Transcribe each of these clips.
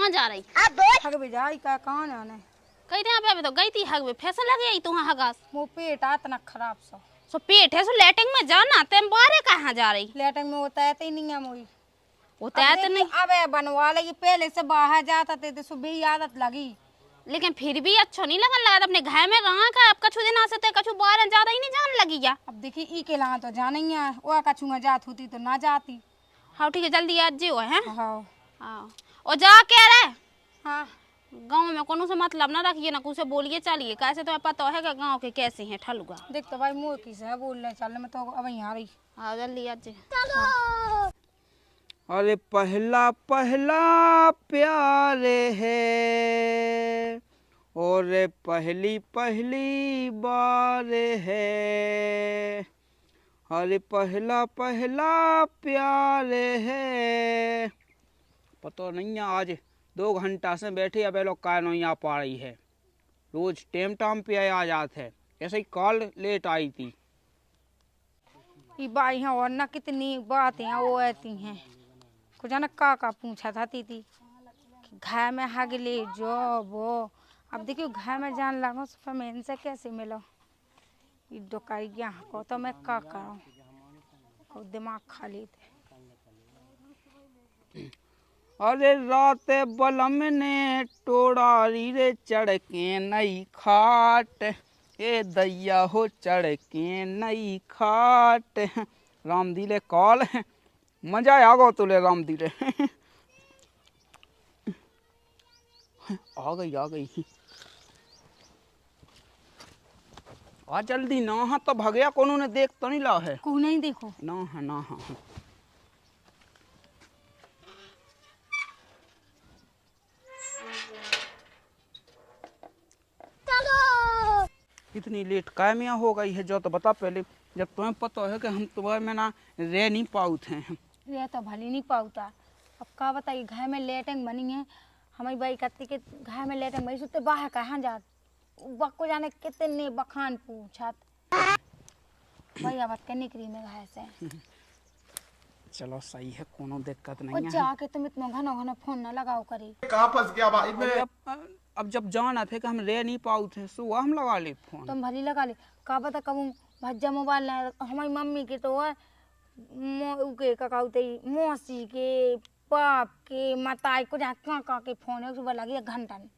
कहाँ जा रही? हग भी जाई का कहाँ जाने। कही थे अबे तो गई थी हग में, फैशन लगे आई तू हगास। वो पेट इतना खराब सो पेट है, सो लेटिंग में जाना, तेम बारे कहाँ जा रही? लेटिंग में होता है ही नहीं है मोई। होता है तो नहीं। अबे बनवा ले, पहले से बाहर जाता थे तो सुबह आदत लगी। लेकिन फिर भी अच्छा नहीं लगन लगा अपने घर में रहा का। अब कछु दिन आसे कछु बाहर ज्यादा ही नहीं जान लगी क्या? अब देखी ई के ला तो जाना ही है, वो कछुआ जात होती तो ना जाती। हाँ ठीक है, जल्दी आज जी है। हाँ हाँ और जा कह रहे। हाँ गाँव में कोनो से मतलब ना रखिए ना, कुछ बोलिए चलिए, कैसे तो पता है गाँव के कैसे हैं ठलुआ। देख तो भाई मोर की से बोल रहे चल, मैं तो अब यहाँ आ रही। हाँ जल्दी आज जी। अरे पहला पहला प्यार है और पहली पहली बार है। अरे पहला पहला प्यार है। पता नहीं है आज 2 घंटा से बैठे अब लोग का नहीं आ पा रही है। रोज टाइम पे आ जाते है, ऐसे ही कॉल लेट आई थी। ये बाई हैं और ना कितनी बातें वो आती हैं। कुछ ना का पूछा था तीती घर में हग ले जो वो। अब देखियो घर में जान लगो सुपर से कैसे मिलो। ये डोकाई गया को तो मैं का करूं, और दिमाग खाली थे। अरे रात बलम ने टोड़ारी रे चढ़ के नई खाट, ए दैया हो चढ़ के नई खाट। राम दिले कॉल मजा आ गो तुले राम दिले। आ गई आ जल्दी ना। हाँ तो भगया कोनो ने देख तो नहीं ला है। को नहीं देखो ना है ना हाँ। इतनी लेट काय में हो गई है जो तो बता पहले, जब तुम्हें पता है कि हम तुम्हारे में ना रह नहीं पाते हैं। ये तो भली नहीं पाऊता। अब का बताइए घर में लेटिंग बनी है हमारी बाई कत्ती के घर में लेटिंग बनी सुते बाहर कहाँ जात बक्को जाने कितने बखान पूछत भाई। अब के निकली में घर से। चलो सही है, कोनो दिक्कत और नहीं है। जाके तुम इतना घना घना फोन ना लगाओ करी। कहाँ फंस गया भाई मैं? अब जब जाना थे कि हम रह नहीं पाऊ थे सुबह हम लगा ले फोन। तुम भली लगा ले का पता कब भज्जा मोबाइल हमारी मम्मी के तो है के ककाउते मौसी के बाप के माताई को जहाँ का के फोन है सुबह लगी 1 घंटा नहीं।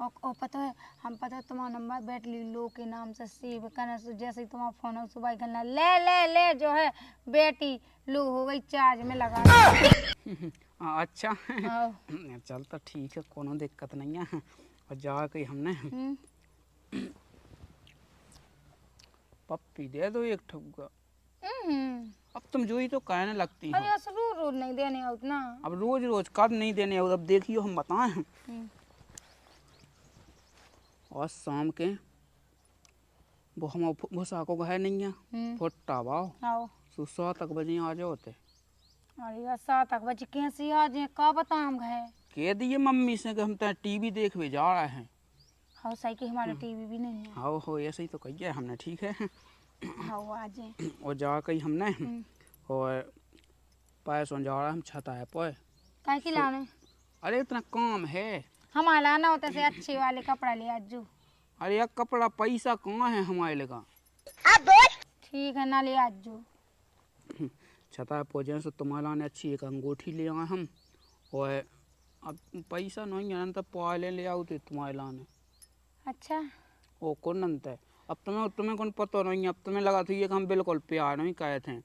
और पता है हम पता है तुम्हारा नंबर बैठ ली लो के नाम से सेव करना से जैसे ही तुम्हारा फोन है सुबह करना ले जो है बेटी लो हो गई चार्ज में लगा। अच्छा चल तो ठीक है, कोनो दिक्कत नहीं है। और जा के हमने पप्पी दे दो एक ठुका। अब तुम जो ही तो कहने लगती हो। अरे रोज रोज नहीं देने आउत ना। अब रोज रोज कब नहीं देने आउत। अब देखियो हम बताएं और शाम के वो हम भूसा को कहे नहीं है फुट्टा बाओ आओ 7 बजे आ जाओ ते। अरे 7 बजे कैसे आ जाए का बता हम गए कह दिए मम्मी से कि हम तो टीवी देखने जा रहे हैं। हाँ सही कि हमारा टीवी भी नहीं है। हाँ हो ऐसे ही तो कहिए हमने। ठीक है हाँ आ जाए। और जा कही हमने और पैसों जा रहा हम छता है पोए काय की लाने। अरे इतना काम है हमारा लाना होता से अच्छे वाले कपड़ा ले आज जो। अरे यार कपड़ा पैसा कहाँ है हमारे लगा। ठीक है ना ले आज जो। छता पहुँचे से तुम्हारा लाने अच्छी एक अंगूठी ले आए हम। और अब पैसा नहीं है तो पाले ले आओ थे तुम्हारे लाने। अच्छा ओ कौन नंत है। अब तुम्हें कौन पता नहीं है। अब तुम्हें लगा था ये हम बिल्कुल प्यार नहीं कहे थे।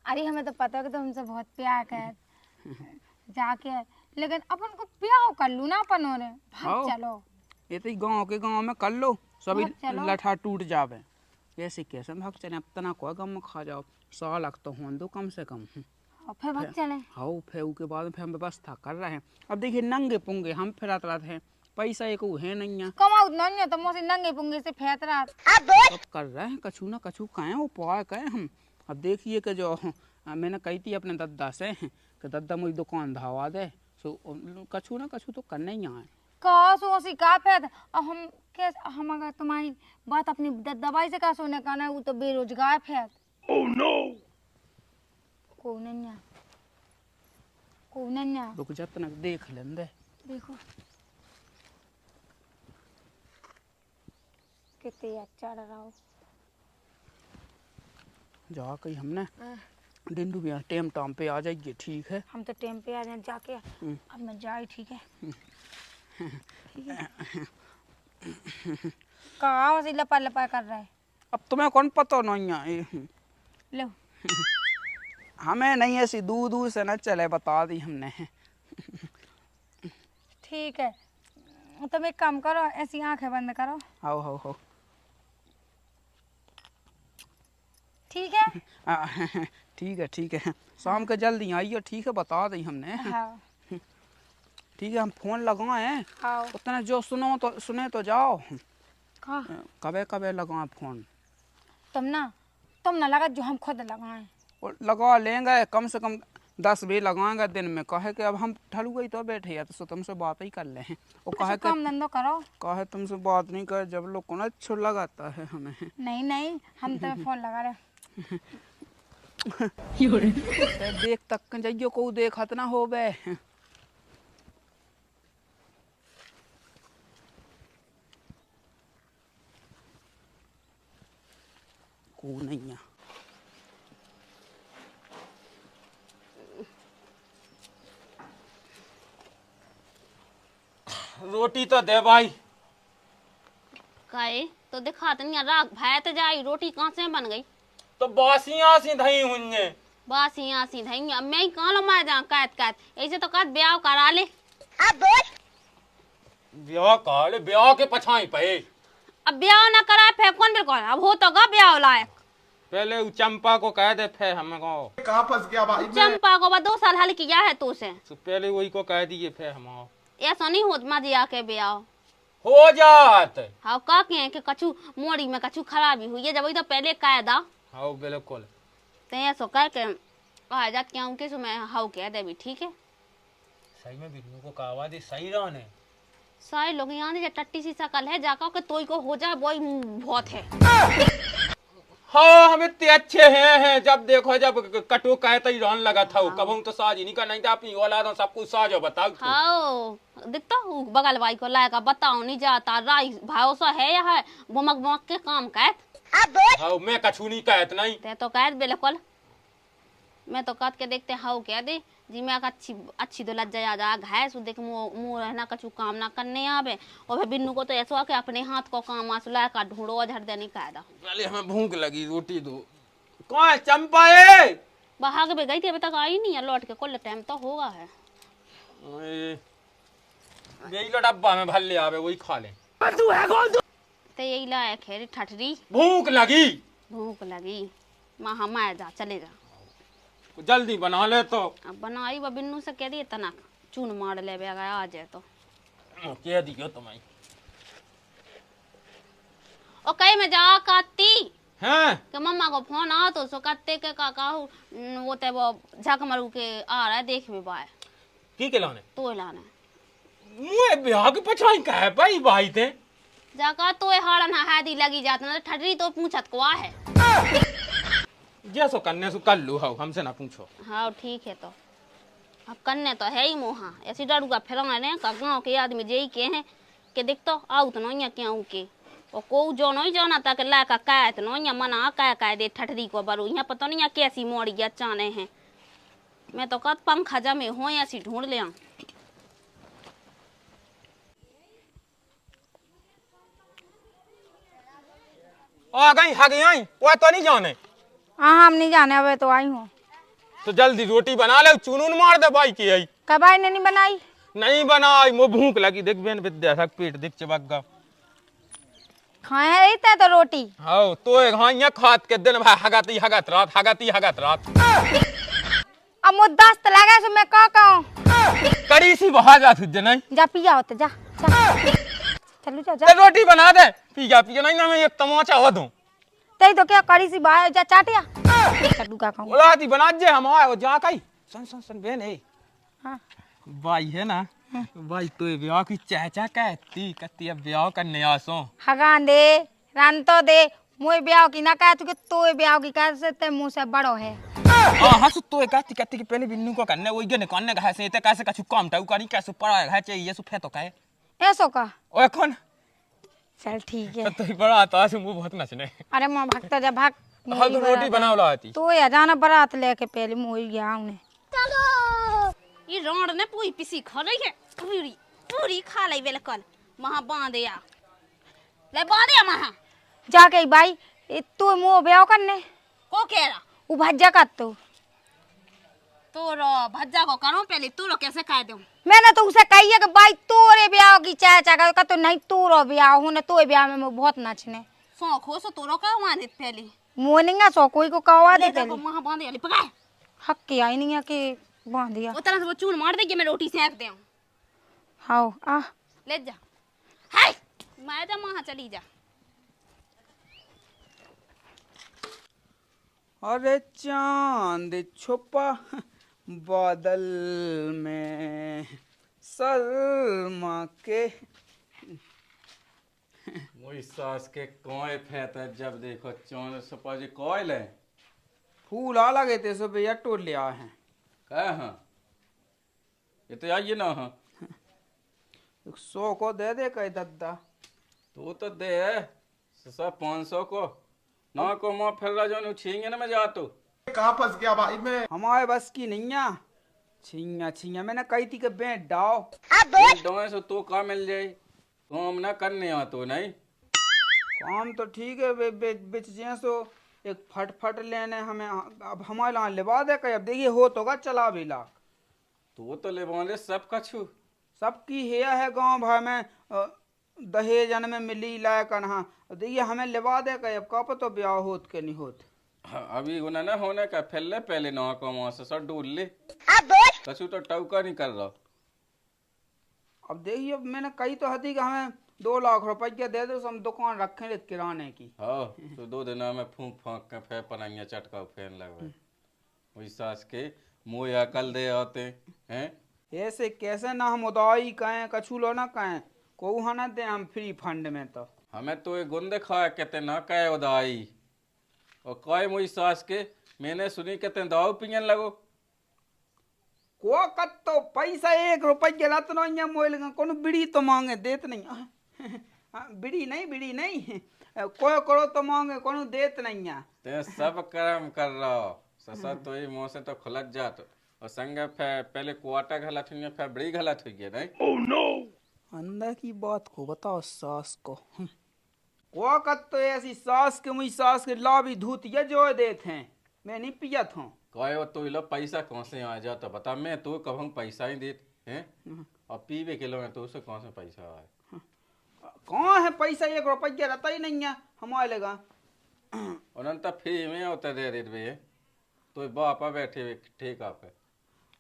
अरे हमें तो पता है कि तुम हमसे बहुत प्यार कर जाके, लेकिन अपन को प्यार कर लू ना अपन और भाग चलो। ये तो गाँव में कर लो सभी लठा टूट जावे। ऐसे कैसे भाग चले। अब तना कोई गम खा जाओ 100 लाख तो हों दो कम से कम। और फिर भाग चले। हाँ फिर उसके बाद फिर हम व्यवस्था कर रहे हैं। अब देखिए नंगे पुंगे हम फिरत रहते हैं, पैसा एक है नहीं है। कमाऊ नहीं है तो मोसे नंगे पुंगे से फेंत रहा सब कर रहे हैं कछु ना कछु कहें वो पाए कहें हम। अब देखिए कि जो मैंने कही थी अपने दद्दा से कि दद्दा मुझे दुकान धावा दे सो कछु ना कछु तो करना ही आए। का फेंत और हम कैसे हम अगर तुम्हारी बात अपनी दवाई से का सोने का ना वो तो बेरोजगार फेंत। Oh no! को नहीं है को नन्या रुक जा तनक देख लें दे। देखो कितने अच्छा रहा हो। जा कहीं हमने डिंडू भी टाइम टाइम पे आ जाएगी, ठीक है। हम तो टाइम पे आ जाए जाके। अब मैं जाए, ठीक है। ठीक है। कहाँ से लपा लपा कर रहा है? अब तुम्हें कौन पता नहीं है। लो हमें नहीं ऐसी दूर दूर से न चले, बता दी हमने। ठीक है, तुम एक काम करो, ऐसी आंखें बंद करो। हो ठीक है। ठीक है शाम के जल्दी आइयो, ठीक है, बता दी हमने। हाँ ठीक है, हम फोन लगाए हाँ। उतना जो सुने तो जाओ। कहाँ? कबे कबे लगाए फोन? तुम ना लगा जो हम खुद लगाए। और लगा लेंगे, कम से कम 10 भी लगाएंगे दिन में। कहे कि अब हम ठलू गई तो बैठे या तो तुमसे बात ही कर ले। वो कहे काम धंधो करो। कहे तुमसे बात नहीं कर, जब लोग को ना अच्छा लगाता है हमें। नहीं हम तो फोन लगा रहे। देख तक जाइयो को देखत ना हो बे। को नहीं है। रोटी तो दे भाई। काहे तो दिखात नहीं राग भाई तो जाई, रोटी कहाँ से बन गई? तो बासियां सी धई हुन्ने। बस यहाँ सी धई, अब मैं ही कहाँ लो मार जा कैद ऐसे तो कद ब्याह करा ले। ब्याह के पछाई पे। अब ब्याह ना करा फिर कौन बिल्कुल अब हो तो गा ब्याह लायक। पहले वो चंपा को कह दे, फिर हमें को। कहाँ फंस गया भाई? चंपा को 2 साल हल किया है तो से। तो पहले वही को कह दिए, फिर हम ऐसा नहीं होत मजिया के ब्याह हो जात। हाँ का के कि कछु मोड़ी में कछु खराबी हुई है, जब तो पहले कायदा। हाँ बिल्कुल। ते ऐसो कह के आ जा क्या उनके सो मैं हाउ कह दे भी, ठीक है। सही में बिन्नू को कहवा दे, सही रहने। सारे लोग यहाँ से टट्टी सी शकल है, जाकर के तोई को हो जाए वही बहुत है। हाँ हम इतने अच्छे हैं जब देखो जब कटो कहता ही रहने लगा था। कब तो साज ही नहीं करना था, अपनी औलादों सब कुछ साजो बताओ। हाँ दिखता हूँ बगल भाई को लायका बताओ नहीं जाता, राई भाव सा है या है बुमक बुमक के काम कहत। हाँ मैं कछु नहीं कहत नहीं। ते तो कहत बिल्कुल, मैं तो कहत के देखते हाउ कह दे जी मैं अच्छी तो लज्जा जा घाय सु देख मुँह रहना कछु काम ना करने आवे। और फिर बिन्नू को तो ऐसा कि अपने हाथ को काम आसु लायका ढूंढो झड़ देने कायदा। पहले हमें भूख लगी, रोटी दो। कौन चंपा है? भाग भी गई थी, अभी तक आई नहीं है, लौट के कुल टाइम तो होगा है। यही लो डब्बा में भर ले आवे, वही खा ले। तो यही लायक है ठठरी। भूख लगी माँ हम आए जा चले जा। जल्दी बना ले तो। अब बनाई वो बिन्नू से कह दिए तना चून मार ले बेगा आ जाए तो कह दियो तुम्हें। ओ कहीं में जा काती हैं कि मम्मा को फोन आ तो सो कत्ते के काका वो ते वो झक मरू के आ रहा है देख भी बाय की के लाने तो लाने मुए ब्याह के पछाई का है भाई भाई ते जाका तो हाड़न हादी लगी जात ना ठडरी तो पूछत को है। जैसो करने सो कर लो, हमसे ना पूछो। हाँ ठीक है, तो अब करने तो है ही मोहा ऐसी डरूगा फिर का गाँव के आदमी जेई के हैं कि देख तो आउ तो नहीं क्या के और को जो नहीं जाना था कि लाका कैत नहीं मना कह दे ठठरी को बरू यहाँ पता नहीं कैसी मोड़ी चाने हैं। मैं तो कद पंखा जमे हो ऐसी ढूंढ ले आ गई आई वो तो नहीं जाने। हाँ हम नहीं जाने, अब तो आई हूँ। तो जल्दी रोटी बना ले, चुनून मार दे भाई की आई। कब आई ने नहीं बनाई? नहीं बनाई, मो भूख लगी देख बेन विद्या तक पेट दिख चबक खाए रही थे तो रोटी। हाँ तो हाँ यहाँ खात के दिन भाई हगत रात। अब मुझ दस्त लगा सो मैं का कहूँ कड़ी सी बहा जा तुझे नहीं जा पिया होते जा चलू जा ते रोटी बना दे पिया नहीं ना मैं एक तमाचा हो दूं तई तो क्या कड़ी सी बाहर जा चाटिया चलू का कहूँ ओलाती बना जे हम आए जा कई सुन बेन ए हाँ भाई है ना भाई तो ब्याह की चाचा कहती कत्ती अब ब्याह करने आसो हगान दे रन तो दे मोए ब्याह की ना कह तू तो ब्याह की कह से ते मुंह से बड़ो है। हां हस तो एक कहती कहती कि पहले बिन्नू को करने वही गने करने का से ते कैसे कछु काम टाउ करी कैसे पड़ा है चाहिए सु फे तो कहे ऐसो का ओए कौन चल ठीक है। तो ही बड़ा आता से मुंह बहुत नचने अरे मां भक्ता जा भाग हां तो रोटी बनाओ लाती तो या जाना बारात लेके पहले मोई गया उन्हें। ये रोड ने पूरी पिसी खा रही है पूरी पूरी खा ली बिल्कुल महा बांधिया ले बांधिया महा जाके भाई तू मुंह ब्याह करने को कह रहा उ भज्जा का तो रो भज्जा को करो पहले तू रो कैसे कह दूं मैंने तो उसे कही है कि भाई तोरे ब्याह की चाचा का तो नहीं तोरो ब्याह होने तो ब्याह में बहुत नचने सौख हो सो तोरो का वहां दे पहले मोनिंगा सो कोई को कहवा दे ले पहले को महा बांधे वाली पकाए हक की आई नहीं है कि बांध दिया वो तरह से वो चून मार देगी मैं रोटी सेक दे हाओ आ ले जा हाय मैं जा महा चली जा अरे चांद छुपा बादल में सलमा के मोई सास के कोए फेंता जब देखो चौन सपाजी कोयल है फूल आ लगे थे सो भैया टोल लिया है कह हां ये तो आइए ना हां 100 को दे दे कई दद्दा तो दे सब 500 को ना को मां फिर राजो छींगे ना मैं जा तो कहाँ फंस गया भाई मैं। हमारे बस की नहीं है छिया छिया मैंने कही थी कि बैठ डाओ डोए से तो का मिल जाए काम ना करने आ तो नहीं काम तो ठीक है बेच जैसो एक फट लेने हमें अब हमारे यहाँ लिवा दे कहीं अब देखिए हो तो का चला भी लाख तो ले बोले सब कछु सबकी है गांव भर में दहेजन में मिली लायक कन्हा देखिए हमें लिवा दे कहीं अब का तो ब्याह होत के नहीं होत अभी गुना ना होने का फैले पहले ना को मुंह से सब ढूंढ ले कछु तो टौका नहीं कर रहा अब देखिए मैंने कही तो हती कि हमें 2 लाख रुपया दे दो हम दुकान रखें ले किराने की हाँ तो 2 दिन में फूंक फांक के फे पनाइया चटका फेन लगवे वही सास के मुँह अकल दे आते हैं ऐसे कैसे ना हम उदाई कहें कछु लो ना कहें को ना दे हम फ्री फंड में तो हमें तो ये गुंदे खा कहते ना कहे उदाई और कहे मुई सास के मैंने सुनी कहते दाऊ पियन लगो को कत तो पैसा 1 रुपया रत नहीं मोल कोनो बीड़ी तो मांगे देत नहीं बीड़ी नहीं कोई करो तो मांगे कोनो देत नहीं है ते सब कर्म कर रहा ससा तो ही मुंह से तो खुलत जात और संगे पहले कुआटा गलत हुई फिर बड़ी गलत हुई है नहीं ओह नो अंदर की बात को बताओ सास को को कत तो ऐसी सास के मुई सास के लाभी धूतिया जो देते हैं मैं नहीं पियत हूँ कहे तो लो पैसा कौन से आ जाता बता मैं तो कहूँ पैसा ही देत हैं और पीवे किलो में तो उसे कौन से पैसा आए कौन है पैसा 1 रुपया रहता ही नहीं है हमारे लगा उन्होंने फ्री में होता दे देते भैया तो बापा बैठे ठीक आप है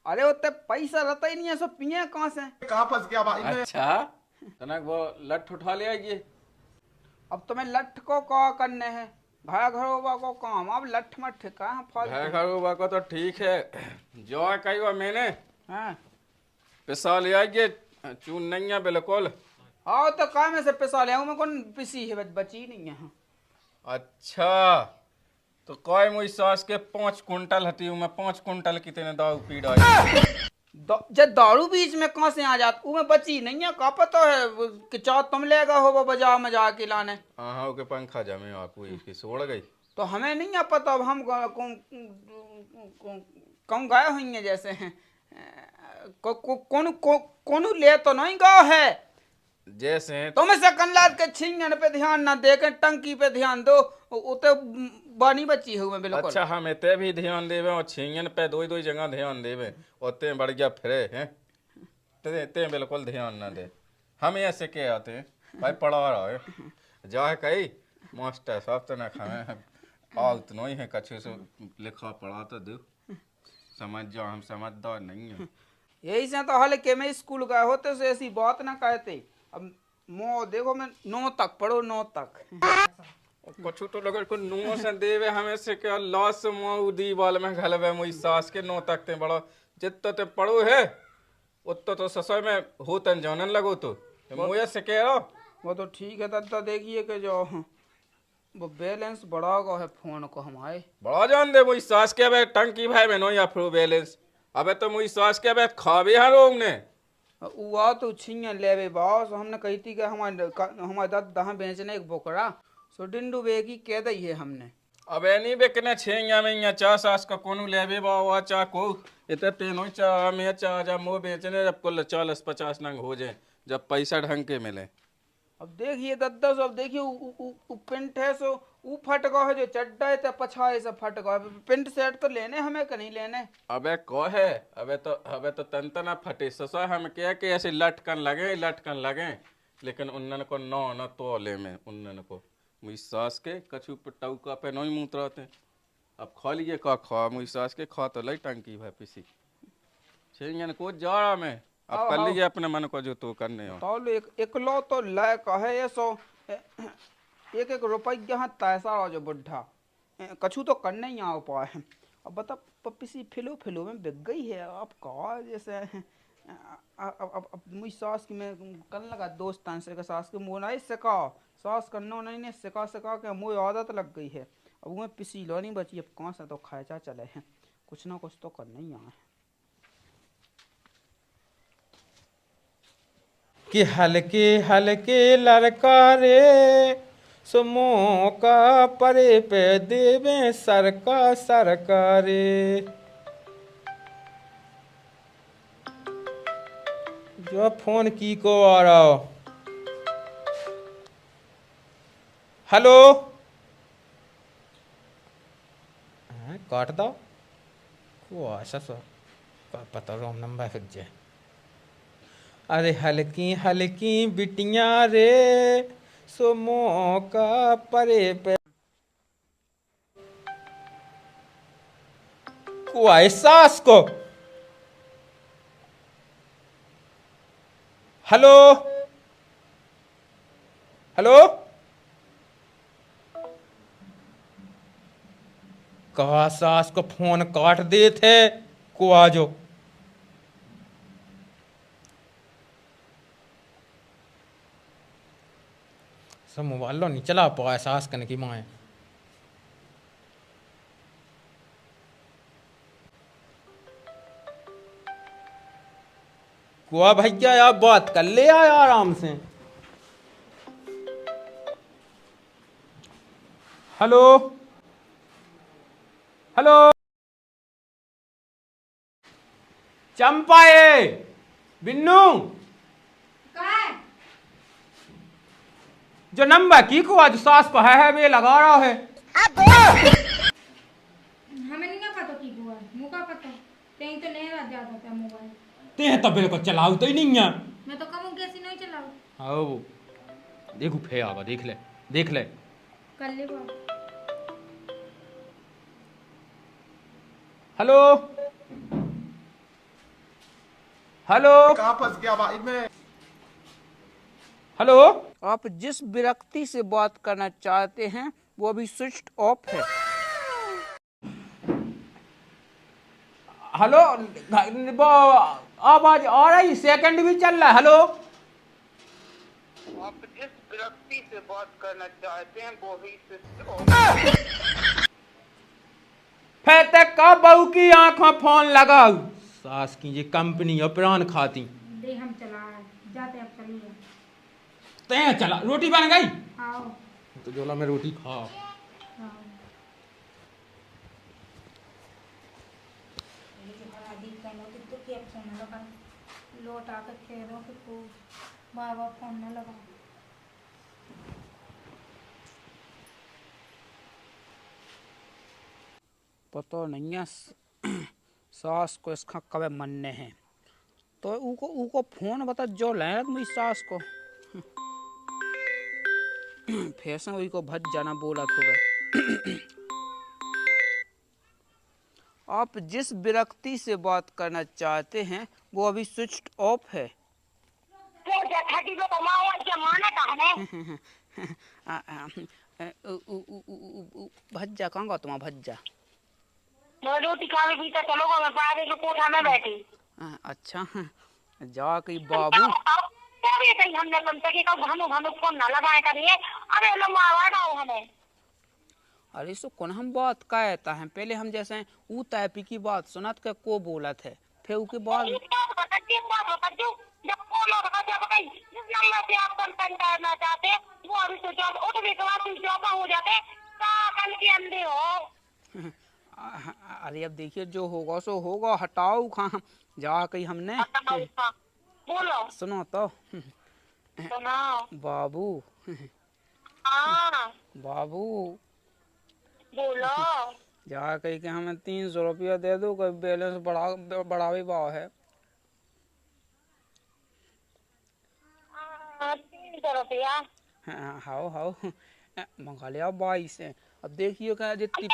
अरे उतने पैसा रहता ही नहीं है सब पिए कहाँ से कहाँ फंस गया भाई मैं। अच्छा तनक वो लठ उठा ले आइए अब तुम्हें लठ को क्या करने हैं घर घरोबा को काम अब लठ मठ कहाँ घर घरोबा को तो ठीक है जो कही मैंने हाँ पिसा ले आइए चून नहीं है बिल्कुल आओ तो काम में से पिसा ले मैं कौन पिसी है बची नहीं है अच्छा तो कोई मुझ सास के 5 कुंटल हती हूँ मैं 5 कुंटल कितने दारू पी डाली जब दारू बीच में कहाँ से आ जाती मैं बची नहीं है का पता है कि चाह तुम लेगा हो बाजार में जाके लाने हाँ के पंखा जमे आपको इसकी सोड़ गई तो हमें नहीं है पता अब हम कौन गए होंगे जैसे हैं कौन ले तो नहीं गया है जैसे तुम सकनलाद के छींगन पे ध्यान ना दे के टंकी पे ध्यान दो उते बानी बची हुए बिल्कुल अच्छा हम इतने भी ध्यान देवे और छींगन पे दो जगह ध्यान देवे उतने बढ़ गया फिरे हैं ते बिल्कुल ध्यान ना दे हम ऐसे के आते हैं भाई पढ़ा रहा है जा है कही मास्टर साहब तो ना खाए आओ तो नहीं है कछु से लिखा पढ़ा तो दो समझ जाओ हम समझदार नहीं है यही से तो हाल के मैं स्कूल गए होते से ऐसी बात ना कहते अब मो देखो मैं 9 तक पढ़ो 9 तक कुछ तो लगे को 9 से देवे हमें से क्या लॉस मो दी वाल में घलवे मोई सास के 9 तक ते बड़ो जितना ते पढ़ो है उतना तो ससुर में होतन जानन लगो तो मोया से कह रहा वो तो ठीक है दादा देखिए कि जो वो बैलेंस बढ़ा गो है फोन को हमारे। बड़ा जान दे मुई सास के बे टंकी भाई में नो या फिर बैलेंस अबे तो मुई सास के बे खावे हैं लोग ने हुआ तो छिया लेवे बॉस, हमने कही थी कि हमारे दादा बेचने एक बोकरा सो डिंडू बेगी कह दी है हमने। अबे नहीं बेकने छेंगा में या चा सास का कोनु लेवे बावा चा को इतने तेनो चा में चा जा मो बेचने जब कुल 40-50 नंग हो जाए जब पैसा ढंग के मिले। अब देखिए दद्दा सो, अब देखिए पेंट है सो ऊ फट गो है, जो चड्डा है तो पछाए से फट गो है। पेंट शर्ट तो लेने हमें कि नहीं लेने। अबे को है अबे तो तंतना फटे ससा हम क्या कि ऐसे लटकन लगे लेकिन उन्नन को न तोले में उन्नन को मुई सास के कछु टौका पे नहीं मुतराते। अब खा लिए का खा मुई सास के खा तो लई टंकी भाई पिसी छेंगन को जाड़ा में अब कर लीजिए अपने मन को जो तो करने हो तो एक लो तो लायक है ये सो एक रुपया यहाँ तैसा हो जो बुढ़ा कछु तो करने ही आ पाए। अब बता पप्पी फिलो में बिक गई है। अब कहा जैसे अब मुझ सास की मैं करने लगा दोस्तान से सास के मुँह नहीं सिखा सास करना नहीं सिखा के मुँह आदत लग गई है। अब मैं पिसी लो नहीं बची, अब कहाँ से तो खर्चा चले हैं, कुछ ना कुछ तो करना ही आए। कि हल्के हल्के लड़का रे सुमो का परे पे देवे सरका रे। जो फोन की को आ रहा हो। हेलो काट दो को आशा सो पता रोम नंबर फिर जाए। अरे हल्की हल्की बिटिया रे सुमो का परे पे को एहसास को। हेलो हेलो कहा सास को फोन काट दे थे को आजो। सब मोबाइल लो नहीं चला पाया सास करने की माए। कुआ भैया यार बात कर ले आया आराम से। हेलो हेलो चंपाए बिन्नू जो नंबर की को आज सास को है वे लगा रहा है। हमें नहीं पता की हुआ मुका पता तेई तो ले रहा ज्यादा था मोबाइल ते तो बिल्कुल चलाऊ तो ही नहीं है। मैं तो कहूं कैसी नहीं चलाऊं। आओ देखो फे आगा देख ले कर ले बात। हेलो हेलो कहाँ फंस गया भाई मैं। हेलो आप जिस विरक्ति से बात करना चाहते हैं वो अभी स्विच ऑफ है। हेलो आवाज आ रही सेकंड भी चल रहा है। हेलो आप जिस विरक्ति से बात करना चाहते हैं वो भी स्विच ऑफ। फेते का बहू की आंखों फोन लगाऊ सास की ये कंपनी और प्राण खाती दे हम चला जाते अब चलिए। ते चला रोटी बन गई आओ तो जोला में रोटी खा। आओ तो क्या फोन लगा लोट आकर खेलों के को बाबा फोन न लगा। पता नहीं है सास को इसका कब मनने हैं तो ऊको फोन बता जो लाया मेरी सास को फैसा वही को भज जाना बोला तो आप जिस विरक्ति से बात करना चाहते हैं वो अभी स्विच ऑफ है। भज्जा कहाँ गा तुम्हारा भज्जा रोटी खाने पीता चलोगा मैं पारे के कोठा में बैठी। अच्छा जा कहीं बाबू हमने बनते कि कब हम फोन ना लगाए करिए। अरे लो मारवा हमें अरे सो कौन हम बात कहता है, पहले हम जैसे ऊ तैपी की बात सुनत के को बोलत है, फिर उसके बाद जब बोलो जब जिस नंबर से आप कंटेंट करना चाहते वो अभी तो जॉब उठ भी जॉब हो जाते कल के अंधे हो। अरे अब देखिए जो होगा सो होगा, हटाओ कहाँ जा कहीं हमने। बोलो सुनो तो सुनाओ बाबू, हाँ बाबू बोलो जा कहीं के हमें 300 रुपया दे दो, कोई बैलेंस बढ़ावे भाव है। 300 रुपया हाँ हाओ हाओ मंगा लिया 22 है। अब देखिए क्या जितनी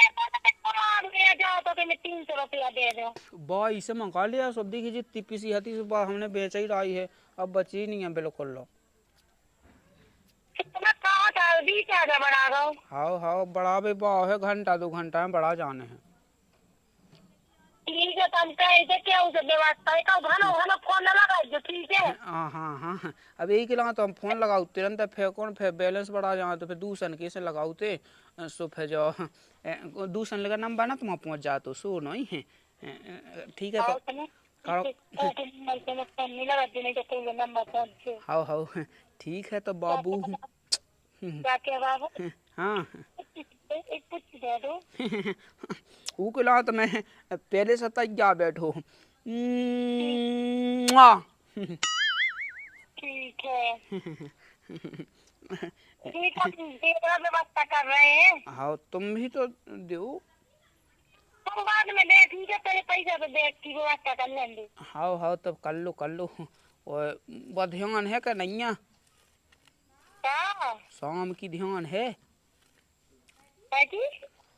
जाओ तो मैं 300 रुपया दे दो। 22 से मंगा लिया सब। देखिए जितनी पीसी हती सुबह हमने बेचा ही रही है, अब बची नहीं है बिल्कुल लो। मैं कहा था 20,000 बढ़ा दो। हाओ हाओ बढ़ावे भाव है, घंटा 2 घंटा में बढ़ा जाने हैं। ठीक है तुम कैसे क्या उसे व्यवस्था है घनो घनो फोन न लगा दो ठीक है। हाँ हाँ हाँ अब यही के लगा तो हम फोन लगाओ तुरंत, फिर कौन फिर बैलेंस बढ़ा जाए तो फिर दूसरन कैसे लगाओ ते सो फिर जो दूसरन लगा नंबर ना तुम पहुँच जा तो सो नहीं है। ठीक है तो हाओ हाओ ठीक है तो बाबू। क्या क्या बाबू हाँ एक कुछ दे दो। वो के ला तो मैं पहले से तैयार बैठो। ठीक है ठीक है तेरा व्यवस्था कर रहे हैं। हाँ तुम भी तो दो। तुम बाद में दे ठीक है तेरे पैसा तो दे की व्यवस्था कर लेंगे। हाँ हाँ तब कर लो कर लो। और वो ध्यान है क्या नहीं है? क्या शाम की ध्यान है?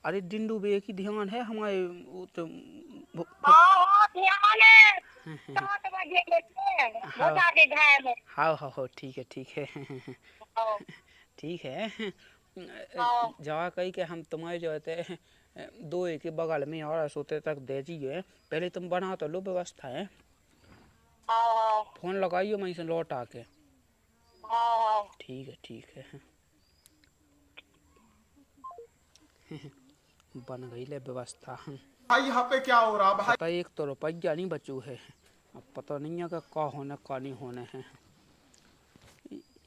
अरे डिंडू बे की ध्यान है हमारे वो तो ध्यान है 7 बजे बता के घर में। हाँ हाँ हाँ ठीक है ठीक है जा कही के हम तुम्हारे जो है 2 के बगल में और सोते तक दे दीजिए। पहले तुम बना तो लो व्यवस्था है, फोन लगाइयो मैं से लौट आके। ठीक है बन गई ले व्यवस्था। भाई यहाँ पे क्या हो रहा भाई? पता एक तो रुपया नहीं बचू है, अब पता नहीं है का होने का नहीं होने है।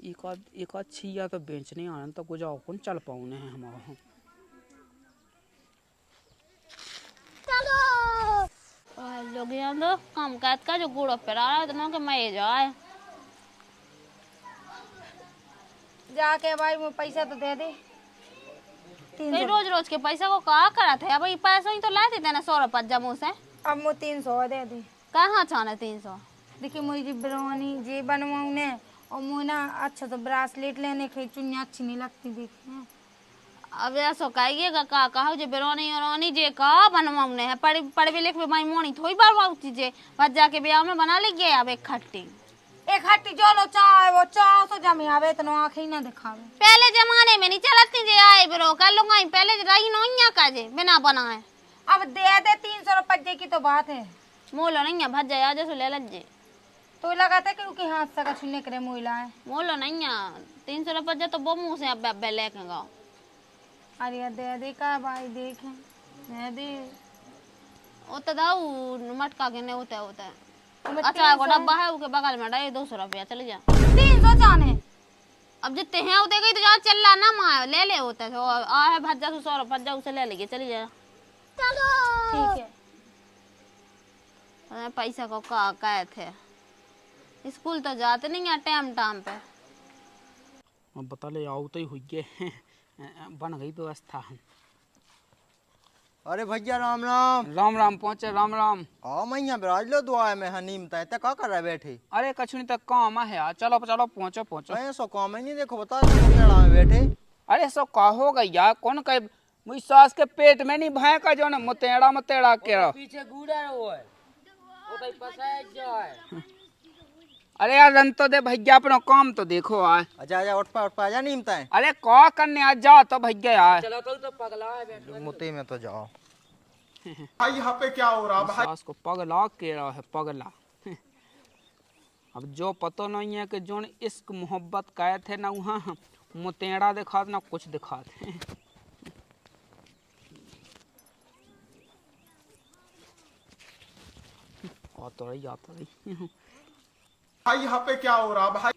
एक आध छिया तो बेचने आना तो गुजाओ कौन चल पाऊने हैं हमारा। लोग तो काम काज का जो गुड़ पे रहा है तो मैं जाए जाके भाई वो पैसा तो दे दे। तो रोज रोज के पैसा को कहा करा थे भाई, पैसा ही तो लाते थे ना 100 रुपया जमू से। अब वो 300 दे दे। कहाँ छाने 300? देखिए मुझे ब्राउनी जे बनवाऊँ ने और मुझे ना अच्छा तो ब्रासलेट लेने के चुनिया अच्छी नहीं लगती देखिए। अब ऐसा कहिएगा का कहो जे बेरोनी और जे का बनवाऊँ ने है पढ़ लिख माई मोनी थोड़ी बार बार चीजें बच जाके ब्याह में बना लीजिए। अब एक खट्टी जो लो चाय वो चाव तो जमे आवे तो आँखें ही ना दिखावे। पहले जमाने में नहीं चलती जे आए ब्रो कर लूंगा पहले रही नोइया का जे बिना बनाए। अब दे दे 300 रुपये की तो बात है। मोलो नहीं है भज जाए जैसे ले लज्जे तो लगाता क्योंकि हाथ से छूने करे मोइला है। मोलो नहीं है 300 रुपये तो वो मुँह से अब लेके गाओ। अरे दे दे का भाई देखे दे दे वो तो दाऊ मटका के नहीं होता है। अच्छा वो डब्बा है उसके बगल में डाले 200 रुपया चले जा। 300 जाने अब जितने हैं उतने गई तो जहाँ चल रहा ना माँ ले ले होता है आ है भज्जा 100 रुपया उसे ले लेंगे चली जा। ठीक है पैसा को कहे थे स्कूल तो जाते नहीं है टाइम पे। बता ले आओ तो ही हुई है बन गई व्यवस्था। अरे भैया राम राम। राम राम पहुँचे राम राम। हाँ मैं बिराज लो दुआ में हनीम तय क्या कर रहा है बैठे? अरे कछु नहीं तक काम है यार, चलो चलो पहुँचो। अरे सो काम ही नहीं देखो बता मेला में बैठे। अरे सो का हो गई यार कौन कहे मुझ सास के पेट में नहीं भाई का जो ना मुतेड़ा के पीछे गुड़ा वो है वो तो फसाया जो है। अरे यार रन तो दे भैया अपना काम तो देखो यार। आजा उठ पा जा नीम तय। अरे का करने आज जा तो भैया यार। चलो तो पगला है मुते में तो जाओ। भाई यहाँ पे क्या हो रहा भाई? सास को पगला के रहा है पगला। अब जो पता नहीं है कि जो इश्क मोहब्बत कहे थे ना वहाँ मुतेड़ा दिखा ना कुछ दिखा थे। तो रही भाई यहाँ पे क्या हो रहा भाई?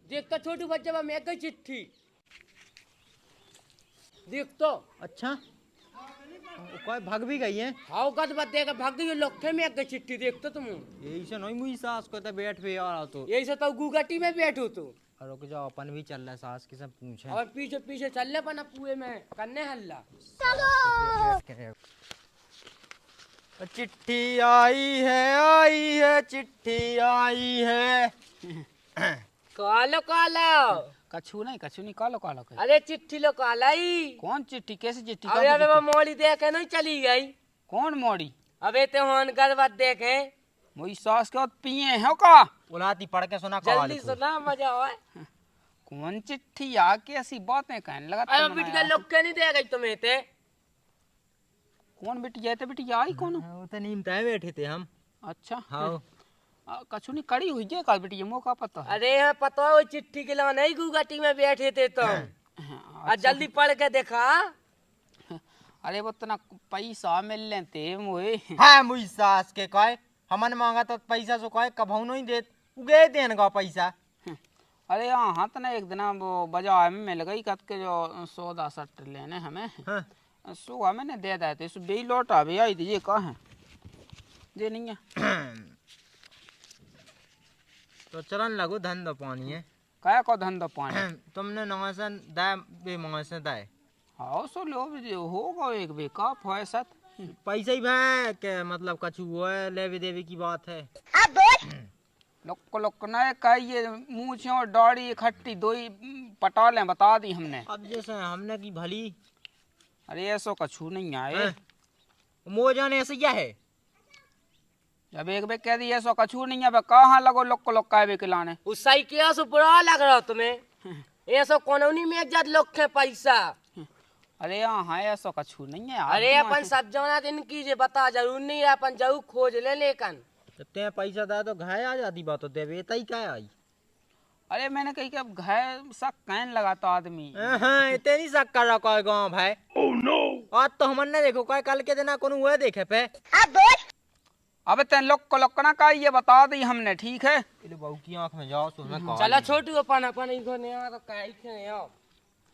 देख तो छोटू बच्चा मैं गई चिट्ठी देख तो। अच्छा कोई भाग भी गई है? हाउ कद बात देख भाग गई लोग थे मैं गई चिट्ठी देख तो तुम यही से नहीं मुई सास को तो बैठ पे यार तो यही से तो गुगाटी में बैठो तो। रुक जाओ अपन भी चल रहा सास की सब पूछे और पीछे पीछे चल ले पना पुए में करने हल्ला। चिट्ठी आई है चिट्ठी आई है। कालो कालो कछु नहीं कालो अरे चिट्ठी लो कालाई। कौन चिट्ठी कैसी चिट्ठी अरे अबे वो मोड़ी देखे नहीं चली गई। कौन मोड़ी? अबे ते होन गलबात देखे मोई सास के पिए हो का उलाती पढ़ के सुना जल्दी सुना मजा आए। कौन चिट्ठी आके ऐसी बातें कहने लगा? अरे बिटिया लोग के नहीं दे गई तुम्हें ते कौन बिटिया थे? बिटिया आई कौन? वो तो नीम तय बैठे थे हम। अच्छा हाँ कछु नहीं कड़ी हुई है का बिटिया मौका पता है? अरे यहाँ पता है वो चिट्ठी के लिए नहीं गुगाटी में बैठे थे तुम। आज जल्दी पढ़ के देखा। अरे वो इतना पैसा मिल लेते मोए। हाँ मुई सास के कहे हमन मांगा तो पैसा सो कहे कभू नहीं दे उगे देन का पैसा। अरे हाँ तो ना एक दिन वो बाजार में मिल गई कत के जो सौदा सट लेने हमें सो मैंने दे दिया थे बे लौटा भी आई थी। ये कहाँ है? ये नहीं है तो चलन लगो धंधा पानी है क्या को धंधा पानी? तुमने नवासन दाय बे मंगसन दाय हाँ सो लो होगा एक बेकाप है सत पैसा ही भाई के मतलब कछु वो है लेवे देवे की बात है। लोक न कहिए मुँह और दाढ़ी इकट्ठी दो ही पटाले बता दी हमने। अब जैसे हमने की भली अरे ऐसो कछु नहीं आए मोजा ने ऐसे क्या है? जब एक बे कह दी ऐसो कछु नहीं है कहाँ लगो लोक का बे खिलाने उस सही किया सो बुरा लग रहा तुम्हें ऐसा कॉलोनी में इज्जत लोग के पैसा। अरे हाँ ऐसो कछु नहीं है। अरे अपन सब जाना दिन कीजिए बता जरूर नहीं है अपन जरूर खोज ले लेकिन ते पैसा दा तो घाय आ जाती बात होते बेता ही क्या आई। अरे मैंने कही कि अब घाय शक कहने लगा तो आदमी इतने नहीं शक कर रहा कोई गाँव भाई। आज तो हमने देखो कोई कल के दिन कोनो हुए देखे पे। अब तेन लोक ना का ये बता दी हमने ठीक है। बहू की आँख में जाओ सुन चला छोटू अपन अपन इधर नहीं आ तो काहे नहीं आओ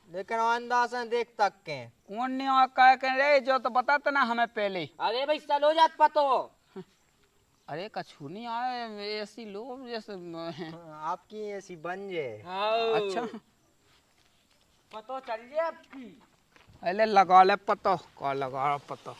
लेकिन अंदाज देख तक के कौन नहीं आ कह के रे जो तो बताते ना हमें पहले। अरे भाई चलो जात पतो। अरे कछु नहीं आए ऐसी लोग जैसे आपकी ऐसी बन जे। अच्छा पतो चल जाए आपकी। अरे लगा ले पतो का लगा पतो।